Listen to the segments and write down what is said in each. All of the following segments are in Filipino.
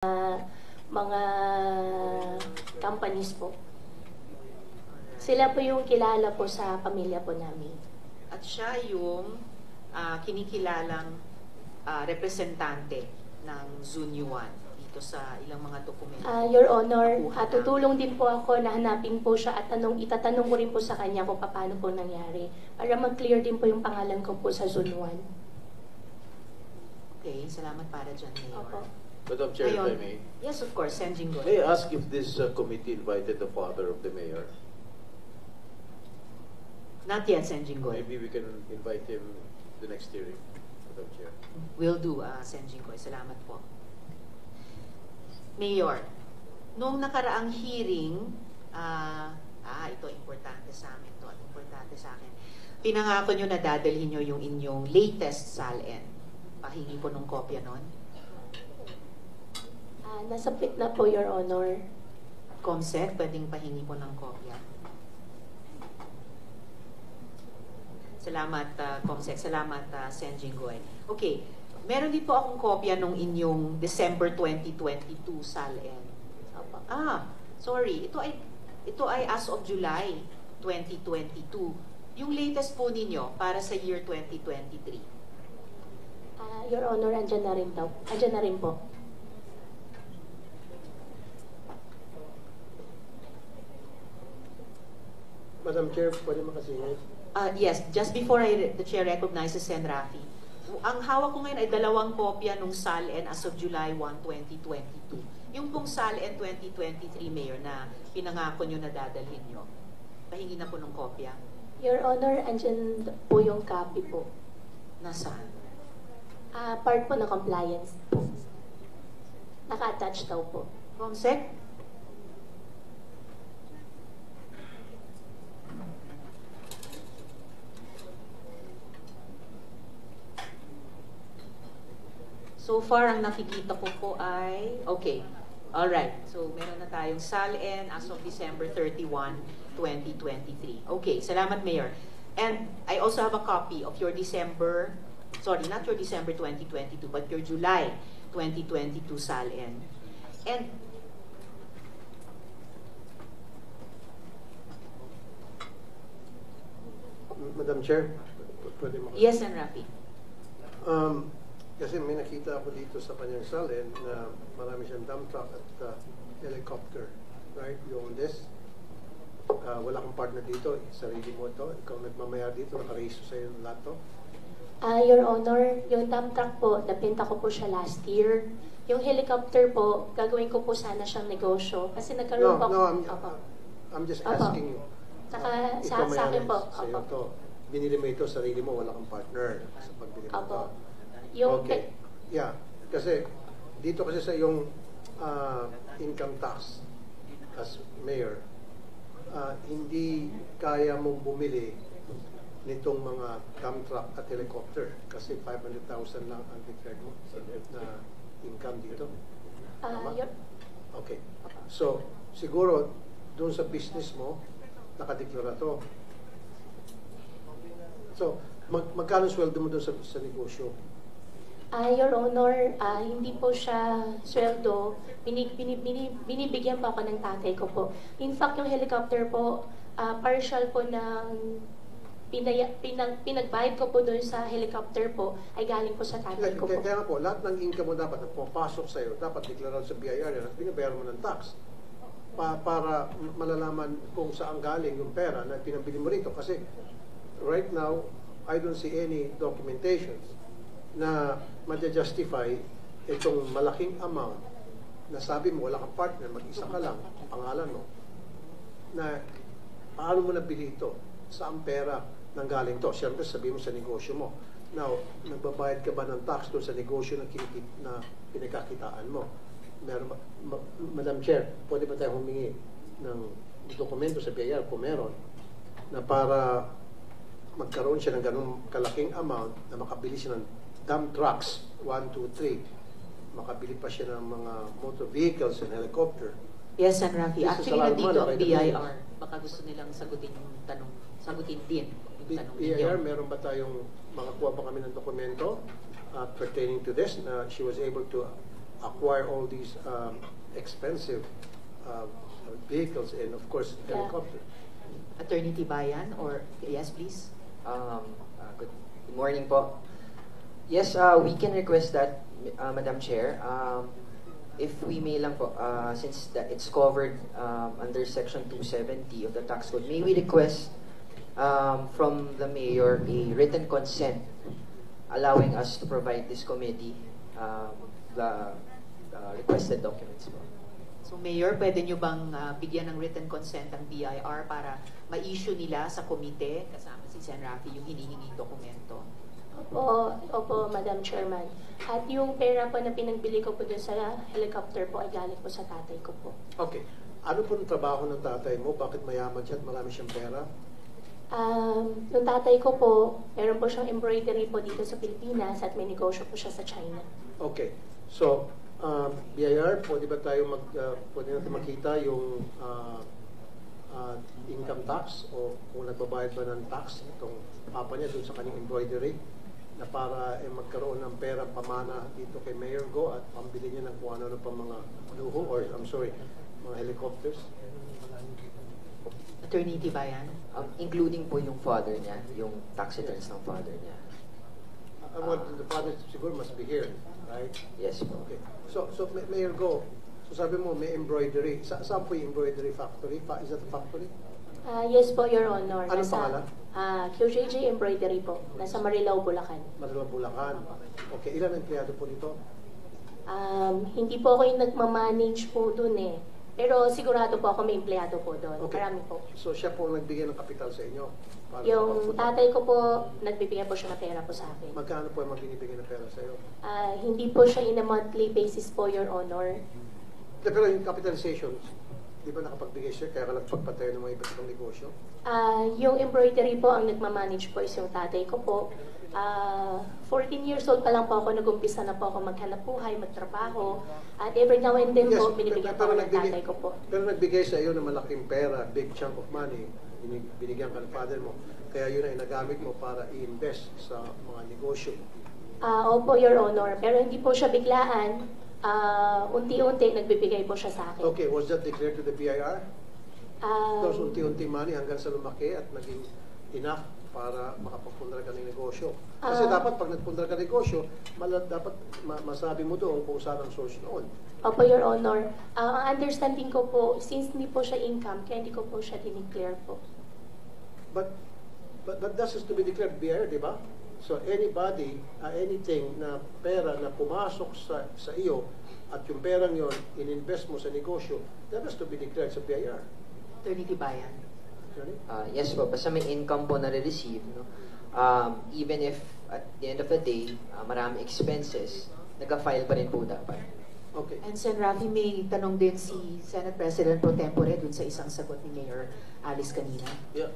mga companies po. Sila po yung kilala po sa pamilya po namin. At siya yung kinikilalang representante ng Zunyuan dito sa ilang mga dokumento. Your Honor, tutulong din po ako na hanapin po siya at itatanong ko rin po sa kanya kung paano po nangyari para mag-clear din po yung pangalan ko po sa Zunyuan. Okay, salamat para dyan, Mayor. Opo. Madam Chair, if I may. Yes, of course, Sen. Jinggoy. May I ask if this committee invited the father of the mayor? Not yet, Sen. Jinggoy. Maybe we can invite him the next hearing, Madam Chair. Will do, Sen. Jinggoy. Salamat po. Mayor, noong nakaraang hearing, ito importante sa amin to, importante sa akin. Pinangako nyo na dadalhin nyo yung inyong latest SALN. Pahingi po ng kopya nun. Nasabit na po, Your Honor. Comsec, pwedeng pahingi po ng kopya. Salamat, Comsec. Salamat, Sen. Jinggoy. Okay. Meron din po akong kopya nung inyong December 2022 SALN. Sorry. Ito ay as of July 2022. Yung latest po ninyo para sa year 2023. Your Honor, andyan na rin daw. Andyan na rin po. Madam Chair, pwede makasingit? Yes, just before the Chair recognizes Sen. Rafi, ang hawak ko ngayon ay dalawang kopya nung SALN as of July 1, 2022. Yung pong SALN 2023, Mayor, na pinangako nyo na dadalhin nyo. Pahingi na po ng kopya. Your Honor, andyan po yung copy po. Nasaan? Part po ng compliance po. Naka-attach daw po. Comsec? So far, ang nakikita ko po ay, okay, alright. So, meron na tayong SALN as of December 31, 2023. Okay, salamat, Mayor. And I also have a copy of your December, sorry, not your December 2022, but your July 2022 SALN. And, Madam Chair, pwede makasingit? yes, Sen. Rafi. Kasi may nakita ako dito sa kanyang SALN na marami siyang dump truck at helicopter. Right? Yung this. Wala kang partner dito. Sarili mo ito. Ikaw nagmamayar dito. Nakarehisto sa'yo ng lahat to. Your Honor, yung dump truck po, napinta ko po siya last year. Yung helicopter po, gagawin ko po sana siyang negosyo. Kasi nagkaroon po... I'm just asking you. Saka sa akin po. Sa'yo to. Binili mo ito, sarili mo, wala kang partner sa pagbili mo ito. Okay. Yeah. Kasi dito kasi sa yung income tax as mayor, hindi kaya mong bumili nitong mga dump truck at helicopter kasi 500,000 lang ang declared mo na income dito. Okay. So, siguro doon sa business mo, nakadeklara to. So, magkano sweldo mo doon sa negosyo? Your Honor, hindi po siya sweldo. Binibigyan po ako ng tatay ko po. In fact, yung helicopter po, partial po ng pinagbayad ko po doon sa helicopter po ay galing po sa tatay ko po. Kaya po, lahat ng income mo dapat na pumapasok sa'yo, dapat deklarado sa BIR yan at binabayaran mo ng tax para malalaman kung saan galing yung pera na pinambili mo rito. Kasi right now, I don't see any documentations na ma-justify itong malaking amount na sabi mo, wala kang partner, mag-isa ka lang, pangalan mo, na paano mo nabili ito? Saan pera nanggaling to? Siyempre, sabi mo sa negosyo mo. Now, nagbabayad ka ba ng tax doon sa negosyo na pinagkakitaan mo? Meron ba, Madam Chair, pwede ba tayo humingi ng dokumento sa BIR kung meron na para magkaroon siya ng ganung kalaking amount na makabili siya ng dump trucks, 1, 2, 3. Makabili pa siya ng mga motor vehicles and helicopter. Yes, Sen. Rafi. Actually, nandito ang BIR. BIR. Baka gusto nilang sagutin yung tanong. Sagutin din yung tanong BIR, ninyo. meron ba tayong makakuha pa kami ng dokumento pertaining to this na she was able to acquire all these expensive vehicles and of course Yeah. helicopters. Attorney Tibayan, or yes, please. Good morning po. Yes, we can request that, Madam Chair. If we may lang po, since it's covered under Section 270 of the Tax Code, may we request from the Mayor a written consent allowing us to provide this committee the requested documents po. So Mayor, pwede nyo bang bigyan ng written consent ang BIR para ma-issue nila sa komite kasama si Sen. Rafi yung hinihinging dokumento? Opo, Madam Chairman. At yung pera po na pinagbili ko po doon sa helicopter po ay galing po sa tatay ko po. Okay. Ano po ang trabaho ng tatay mo? Bakit mayaman siya at marami siyang pera? Yung tatay ko po, meron po siyang embroidery po dito sa Pilipinas at may negosyo po siya sa China. Okay. So, BIR, pwede ba tayo pwede natin makita yung income tax o kung nagbabayad ba ng tax itong papa niya dun sa kanyang embroidery na para magkaroon ng pera pamana dito kay Mayor Go at pambili niya ng kung ano pa mga luho or mga helicopters. Attorney Tibayan? Including po yung father niya, yung tax returns ng father niya. Well, the father siguro must be here, right? Yes po. Okay. So Mayor Go, so sabi mo may embroidery. Saan po yung embroidery factory? Is that a factory? Yes po, Your Honor. Anong pangalan? QJJ Embroidery po. Nasa Marilao, Bulacan. Manila, Bulacan. Okay, ilan ang empleyado po nito? Hindi po ako yung nagmamanage po doon eh. Pero sigurado po ako may empleyado po doon. Okay. Marami po. So siya po ang nagbigay ng kapital sa inyo? Para Yung makapag- tatay ko po, nagbibigay po siya ng pera po sa akin. Magkano po ang binibigay ng pera sa iyo? Hindi po siya in a monthly basis po, Your Honor. Pero yung capitalization, di ba nakapagbigay siya kaya ka nagpagpatayo ng mga iba't ibang negosyo? Yung embroidery po, ang nagmamanage po is yung tatay ko po. 14 years old pa lang po ako, nag-umpisa na po ako maghanap buhay, magtrabaho. At every now and then po, binibigyan po ako ng tatay ko po. Pero nagbigay sa iyo ng malaking pera, big chunk of money, binigyan ka ng father mo. Kaya yun ay nagamit mo para i-invest sa mga negosyo. Opo, Your Honor. Pero hindi po siya biglaan. Unti-unti, nagbibigay po siya sa akin. Okay, was that declared to the BIR? Those Um, unti-unti money hanggang sa lumaki at naging enough para makapagpundar ka ng negosyo. Kasi dapat pag nagpundar ka ng negosyo, dapat masabi mo doon kung saan ang source noon. Opo, Your Honor. Ang understanding ko po, since hindi po siya income, kaya hindi ko po siya dineclare po. But that has to be declared BIR, di ba? So anybody, anything na pera na pumasok sa iyo at yung perang yon ininvest mo sa negosyo, that has to be declared sa BIR. Attorney Tibayan? Sorry? Yes po, basta may income po na re-receive, no? Even if at the end of the day, marami expenses, nag-file pa rin po dapat. Okay. And Sen. Rafi, may tanong din si Senate President Pro Tempore dun sa isang sagot ni Mayor Alice kanina. Yeah,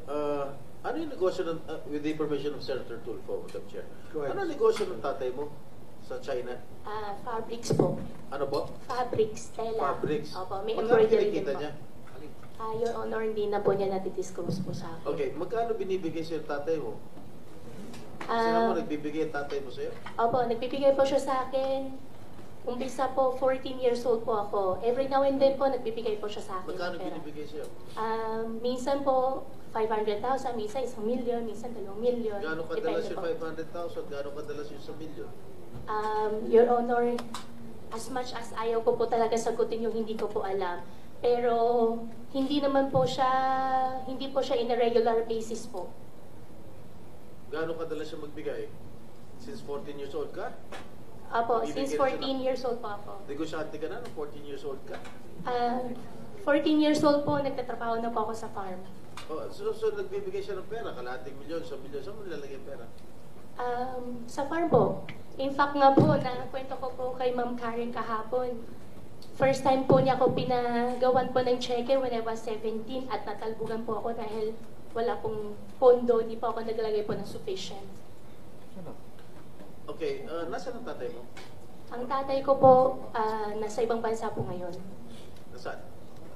ano yung negosyo ng, with the permission of Senator Tulfo, Madam Chair? Go ahead. Ano ang negosyo ng tatay mo sa China? Fabrics po. Ano po? Fabrics, tela. Fabrics. Opo, may Magkano embroidery din kinikita po. niya? Your Honor, hindi na po niya natidisclose po sa akin. Okay, magkano binibigay sa'yo tatay mo? Sino Ah, mo nagbibigay tatay mo sa'yo? Opo, nagbibigay po siya sa akin. Umpisa po, 14 years old po ako. Every now and then po, nagbibigay po siya sa akin Magkano ng pera. binibigay sa'yo? Minsan po, 500,000, minsan 1,000,000, minsan 2,000,000. Gano'ng kadalas Depende yung po. 500,000? Gano'ng kadalas yung 1,000,000? Your Honor, as much as ayaw ko po talaga sagutin yung hindi ko po alam, pero hindi naman po siya, hindi po siya in a regular basis po. Gano'ng kadalas yung magbigay? Since 14 years old ka? Apo, Bibigyan since siya 14 years old po ako. Negosyante ka na nung 14 years old ka? 14 years old po, nagtatrabaho na po ako sa farm. Oh, so nagbibigay siya ng pera, kalahating milyon, sa milyon, saan mo nilalagay yung pera? Sa farm po. In fact nga po, nakwento ko po kay Ma'am Karen kahapon. First time po niya ako pinagawan po ng cheque when I was 17 at natalbugan po ako dahil wala pong pondo, hindi po ako naglagay po ng sufficient. Okay, nasaan ang tatay mo? Ang tatay ko po, nasa ibang bansa po ngayon. Nasaan?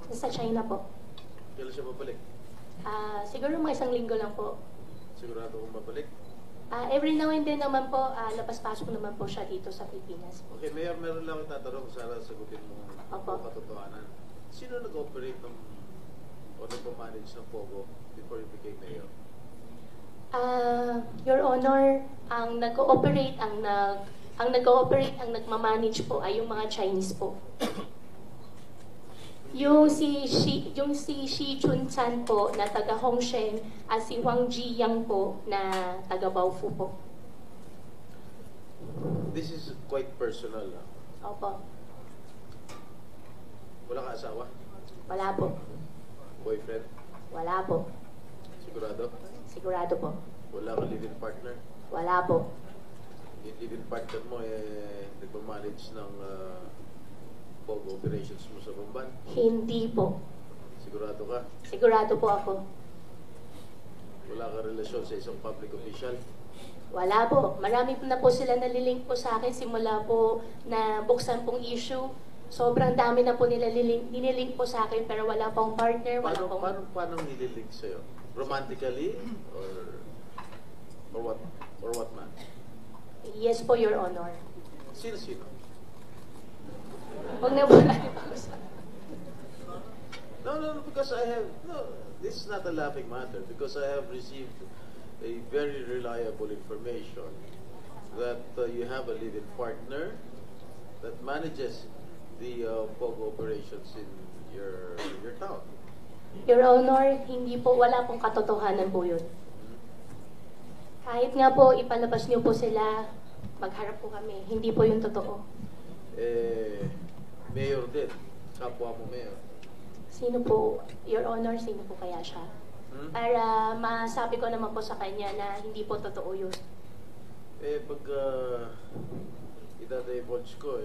Nasa China po. Kailan siya babalik? Siguro mga 1 linggo lang po. Sigurado kong babalik? Every now and then naman po, labas-pasok naman po siya dito sa Pilipinas po. Okay, Mayor, meron lang akong tatanong. Sana sagutin mo Opo. ang katotohanan. Sino nag-operate ng o nagpa-manage ng Pogo before you became mayor? Your Honor, ang nag-ooperate, ang nagma-manage po ay yung mga Chinese po. Yung si Shi Chun-chan po na taga Hongshen at si Huang Ji-yang po na taga Baofu po. This is quite personal. Opo. Wala ka asawa? Wala po. Boyfriend? Wala po. Sigurado? Sigurado po. Wala ka live-in partner? Wala po. Yung live-in partner mo, nagpa-manage ng Pogo operations mo sa Bamban? Hindi po. Sigurado ka? Sigurado po ako. Wala ka relasyon sa isang public official? Wala po. Marami na po sila nalilink po sa akin simula po na buksan pong issue. Sobrang dami na po nila nililink po sa akin pero wala pong partner, wala pong... Paano nililink sa'yo? Romantically? Or what man? Yes po, Your Honor. Sino-sino? Huwag na po natin pag-usapan. No, because this is not a laughing matter because I have received a very reliable information that you have a live-in partner that manages the Pogo operations in your town. Your Honor, hindi po, wala pong katotohanan po yun. Kahit nga po ipalabas niyo po sila, magharap po kami. Hindi po yun totoo. Mayor din. Kapwa mo mayor. Sino po, Your Honor, sino po kaya siya? Para masabi ko naman po sa kanya na hindi po totoo yun. Pag idadivulge ko,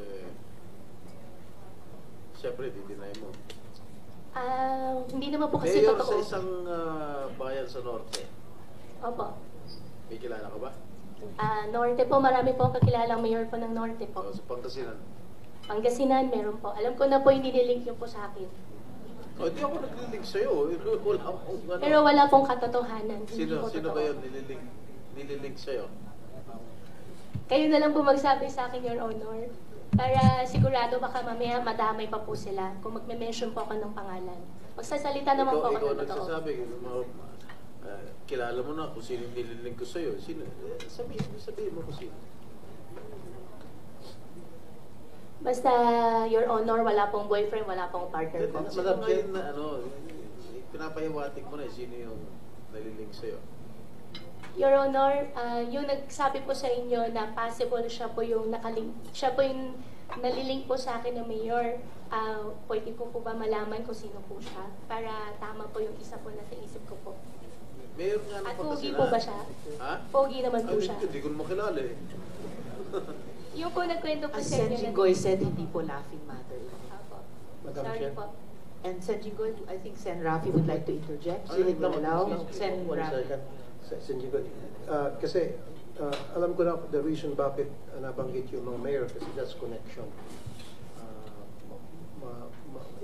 siyempre, di-deny mo. Hindi naman po kasi Mayor totoo. sa isang bayan sa Norte. Opo. May kilala ka ba? Norte po, marami po ang kakilalang mayor po ng Norte po. Sa Pangasinan. Pangasinan, meron po. Alam ko na po yung nililink niyo po sa akin. Hindi ako naglilink sa'yo. Wala akong ano. Pero wala pong katotohanan. Hindi po Sino totoo. ba yun nililink sa'yo? Kayo na lang po magsabi sa akin, Your Honor. Para sigurado baka mamaya madamay pa po sila kung magme-mention po ako ng pangalan. Magsasalita naman po ako Ikaw ng totoo. nagsasabi, kilala mo na kung sino yung nililink ko sa'yo. Sabihin mo kung sino. Basta, Your Honor, wala pong boyfriend, wala pong partner po. Madam Chair, pinapahiwatig mo na sino yung nililink sa'yo. Your Honor, yung nagsabi po sa inyo na possible siya po yung nalilink po sa akin ng mayor, pwede ko po ba malaman kung sino po siya? Para tama po yung isa po na sa isip ko po. Mayor nga ng At Pangasinan. pogi po ba siya? Ha? Pogi naman po siya. Hindi ko makilala eh. Yung po nagkwento po As sa Sen inyo. Jinggoy said, hindi po laughing matter. Apo. Madam Sorry Chair. po. And Sen Jinggoy, I think Sen Rafi would like to interject. Sinig lang Allow ako. Sen One Rafi. second. Sinjigot. Kasi alam ko na the reason bakit nabanggit yung mga mayor kasi that's connection.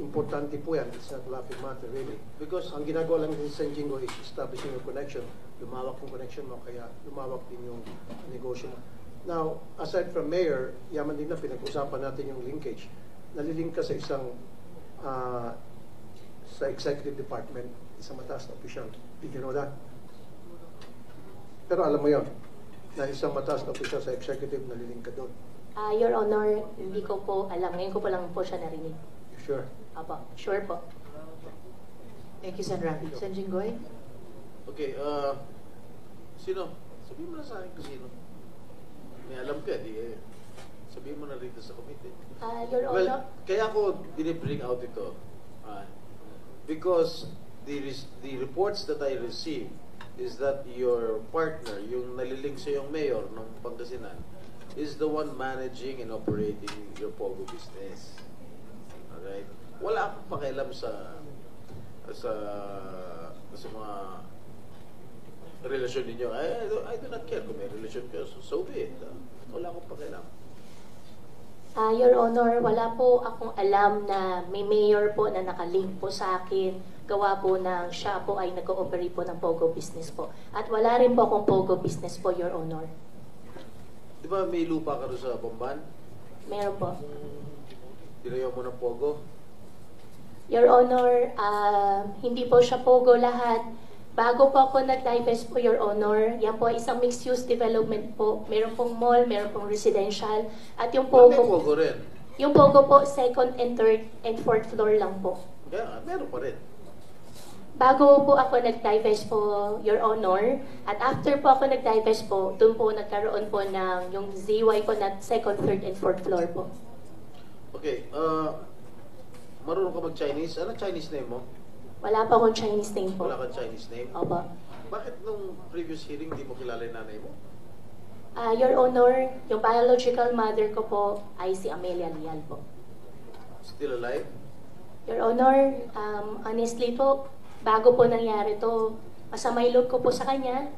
Importante po yan. It's not laughing matter really. Because ang ginagawa lang din sa Jingo is establishing a connection. Lumawak yung connection mo kaya lumawak din yung negosyo mo. Now, aside from mayor, yaman din na pinag-usapan natin yung linkage. Nalilink ka sa isang sa executive department, isang mataas na official. Did you know that? Pero alam mo yon na isang mataas na official sa executive nalilink ka doon. Your Honor, hindi ko po alam. Ngayon ko po lang po siya narinig. You sure? Apo. Sure po. Thank you, Sen Rafi. Sen Jinggoy? Okay, sino? Sabihin mo na sa akin kung sino. May alam ka, sabihin mo na rito sa committee. Your Honor, Well, kaya ako bring out ito. Because the reports that I received is that your partner, yung nalilink sa yung mayor ng Pangasinan, is the one managing and operating your Pogo business. Alright? Wala akong pakialam sa mga relasyon ninyo. I do not care kung may relasyon kayo. So be it. Wala akong pakialam. Your Honor, wala po akong alam na may mayor po na nakalink po sa akin gawa po ng siya po ay nag-ooperate po ng Pogo business po. At wala rin po akong Pogo business po, Your Honor. Di ba may lupa ka doon sa Bamban? Meron po. Tinayo mo ng Pogo? Your Honor, hindi po siya Pogo lahat. Bago po ako nag-divest po, Your Honor, yan po ay isang mixed-use development po. Meron pong mall, meron pong residential. At yung May Pogo, Pogo rin. yung Pogo po, second and third and fourth floor lang po. Kaya, meron pa rin. Bago po ako nag-divest po, Your Honor, at after po ako nag-divest po, doon po nagkaroon po ng yung ZY po na second, third, and fourth floor po. Okay, marunong ka mag-Chinese? Ano Chinese name mo? Wala pa akong Chinese name po. Wala kang Chinese name? Opo. Bakit nung previous hearing di mo kilala yung nanay mo? Your Honor, yung biological mother ko po ay si Amelia Lial po. Still alive? Your Honor, honestly po, bago po nangyari to, masama yung loob ko po sa kanya.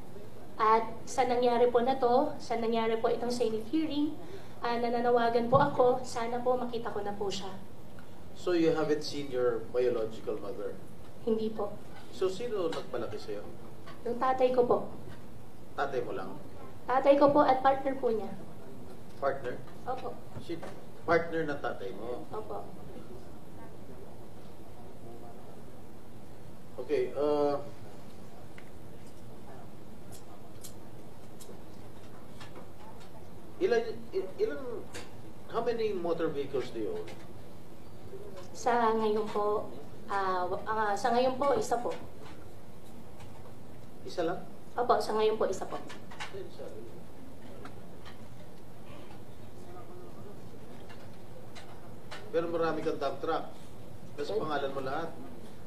At sa nangyari po na to, sa nangyari po itong Senate hearing, nananawagan po ako, sana po makita ko na po siya. So you haven't seen your biological mother? Hindi po. So sino nagpalaki sa'yo? Yung tatay ko po. Tatay mo lang? Tatay ko po at partner po niya. Partner? Opo. Si partner ng tatay mo? Opo. Okay, how many motor vehicles do you own? Sa ngayon po, isa po. Isa lang? Opo, sa ngayon po, isa po. Pero marami kang dump truck. Kasi pangalan mo lahat.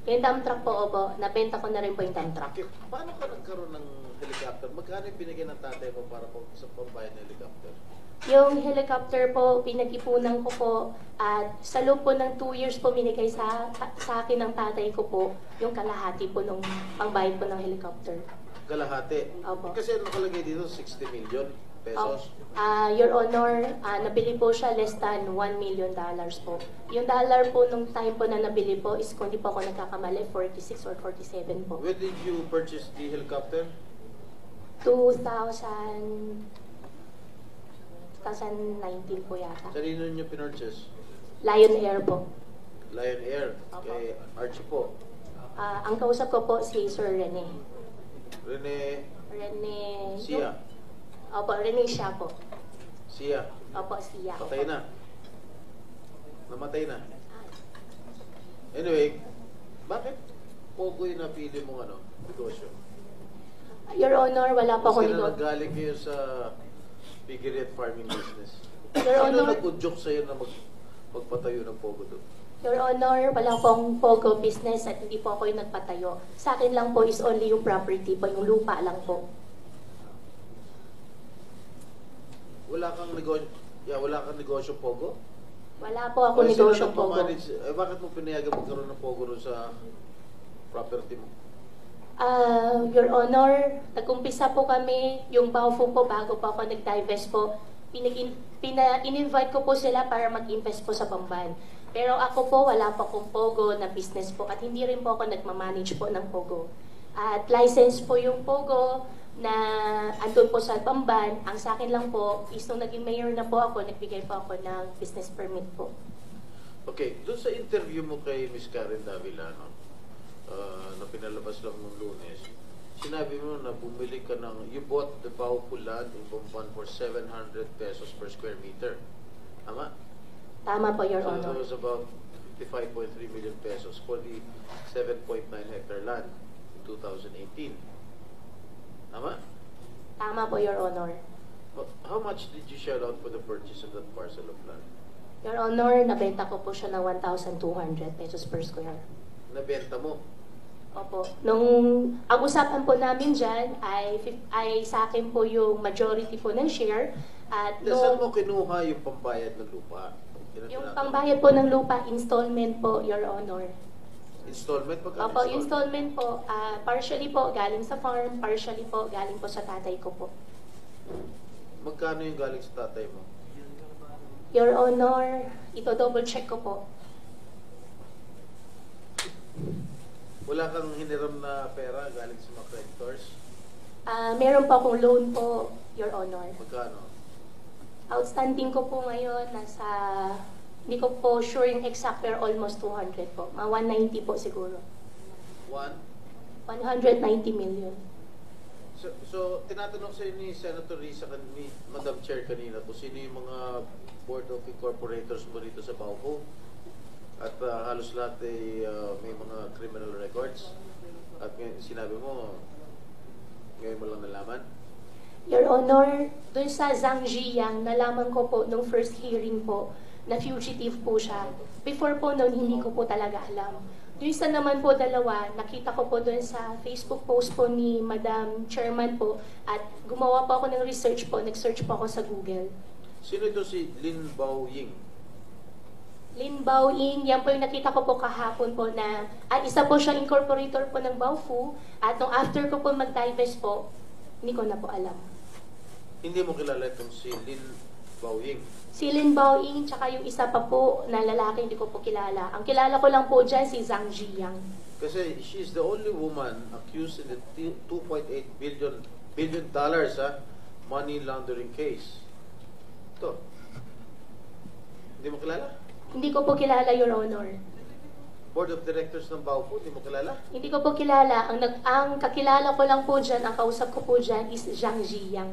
Yung dump truck po, opo, nabenta ko na rin po yung dump truck. Okay, paano ka nagkaroon ng helicopter? Magkano yung binigyan ng tatay mo para sa pambayad ng helicopter? Yung helicopter po, pinag-ipunan ko po at sa loob po ng 2 years po binigay sa akin ng tatay ko po yung kalahati po nung pangbayad po ng helicopter. Kalahati? Opo. Kasi nakalagay dito 60 million pesos. Your Honor, nabili po siya less than $1 million po. Yung dollar po nung time po na nabili po is kung di po ako nagkakamali, 46 or 47 po. When did you purchase the helicopter? 2019 po yata. Kanino nyo pinurchase? Lion Air po. Lion Air. Opo. Kay Archie po. Ang kausap ko po si Sir Rene. Rene Sia. Opo, Rene siya po. Sia. Opo, siya. Patay na. Namatay na. Anyway, bakit Pogo yung napili mong negosyo? Your Honor, wala pa akong Kasi na negosyo. nanggaling kayo sa piggery at farming business. Your Sino Honor, nag-udyok sa'yo na magpatayo ng Pogo doon? Your Honor, wala pong Pogo business at hindi po ako yung nagpatayo. Sa akin lang po is only yung property po, yung lupa lang po. Wala kang negosyo Pogo? Wala po ako Sino negosyo Pogo. nagmamanage? Bakit mo pinayagan magkaroon ng Pogo doon sa property mo? Your Honor, nag-umpisa po kami, yung Baofu po, bago po ako nag-divest po, in-invite ko po sila para mag-invest po sa Bamban. Pero ako po, wala po akong Pogo na business po at hindi rin po ako nagmamanage po ng Pogo. At license po yung Pogo na andun po sa Bamban. Ang sa akin lang po, is nung naging mayor na po ako, nagbigay po ako ng business permit po. Okay, doon sa interview mo kay Miss Karen Davila, na pinalabas lang nung Lunes, sinabi mo na bumili ka you bought the Baofu land in Bamban for 700 pesos per square meter. Tama? Tama po, Your So Honor. it was about 55.3 million pesos for the 7.9 hectare land in 2018. Tama? Tama po, Your Honor. But how much did you shell out for the purchase of that parcel of land? Your Honor, nabenta ko po siya ng 1,200 pesos per square. Nabenta mo? Opo. Ang usapan po namin dyan ay sa akin po yung majority po ng share. At Saan mo kinuha yung pambayad ng lupa? yung pangbayad po ng lupa, installment po, Your Honor. Installment? Magkano Opo, installment po, partially po galing sa farm, partially po galing po sa tatay ko po. Magkano yung galing sa tatay mo? Your Honor, ito double check ko po. Wala wala kang hiniram na pera galing sa mga creditors? Meron po akong loan po, Your Honor. Magkano? Outstanding ko po ngayon, nasa, hindi ko po sure yung exact, pero almost 200 po. Mga 190 po siguro. 190 million. So tinatanong sa ni Senator Risa, ni Madam Chair kanina, kung sino yung mga Board of Incorporators mo rito sa Bauco. At halos lahat ay may mga criminal records. At ngayon, sinabi mo, ngayon mo lang nalaman? Your Honor, dun sa Zhang Ziyang, nalaman ko po nung first hearing po na fugitive po siya. Before po noon, hindi ko po talaga alam. Dun sa naman po dalawa, nakita ko po dun sa Facebook post po ni Madam Chairman po at gumawa po ako ng research po, nag-search po ako sa Google. Sino ito si Lin Baoying? Lin Baoying, yan po yung nakita ko po kahapon po na isa po siyang incorporator po ng Baofu at nung after ko po mag-divest po, hindi ko na po alam. Hindi mo kilala itong si Lin Baoying? Si Lin Baoying, tsaka yung isa pa po na lalaki, hindi ko po kilala. Ang kilala ko lang po dyan, si Zhang Ziyang. Kasi she's the only woman accused in the $2.8 billion money laundering case. Ito. Hindi mo kilala? Hindi ko po kilala, Your Honor. Board of Directors ng Baofu, hindi mo kilala? Hindi ko po kilala. Ang kakilala ko lang po dyan, ang kausap ko po dyan is Zhang Ziyang.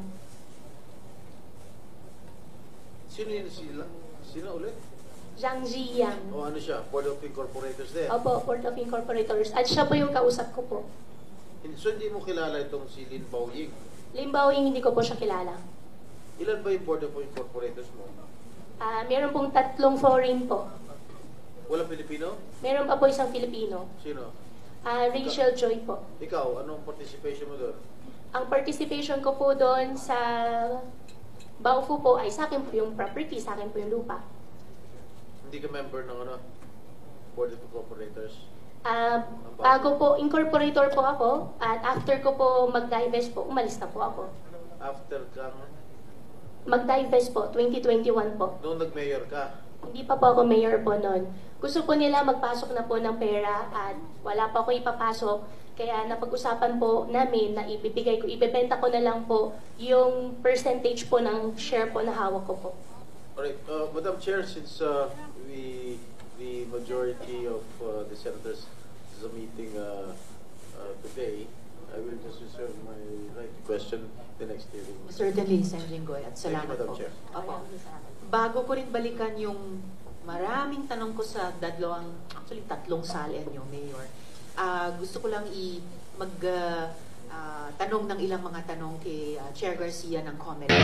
Sino yun sila? Sino ulit? Zhang Ziyang. O ano siya? Board of Incorporators din? Opo, Board of Incorporators. At siya po yung kausap ko po. So hindi mo kilala itong si Lin Baoying? Lin Baoying, hindi ko po siya kilala. Ilan ba yung Board of Incorporators mo? Meron pong 3 foreign po. Walang Pilipino? Meron pa po isang Filipino. Sino? Rachel Joy po. Ikaw, anong participation mo doon? Ang participation ko po doon sa Baofu po ay sa akin po yung property, sa akin po yung lupa. Hindi ka member ng ano? Board of Incorporators? Bago po, incorporator po ako at after ko po mag-divest po, umalis na po ako. After kang, Mag-divest po, 2021 po. nung nag-mayor ka, Hindi pa po ako mayor po noon. Gusto po nila magpasok na po ng pera at wala pa ako ipapasok. Kaya napag-usapan po namin na ibebenta ko na lang po yung percentage po ng share po na hawak ko po. alright, Madam Chair, since the majority of the senators is meeting today, I will just reserve my right to question the next hearing. Certainly, Sen. Jinggoy, at Thank you, salamat Madam po. Chair. Opo. Bago ko rin balikan yung maraming tanong ko sa tatlong salen yung Mayor, gusto ko lang tanong ng ilang mga tanong kay Chair Garcia ng COMELEC.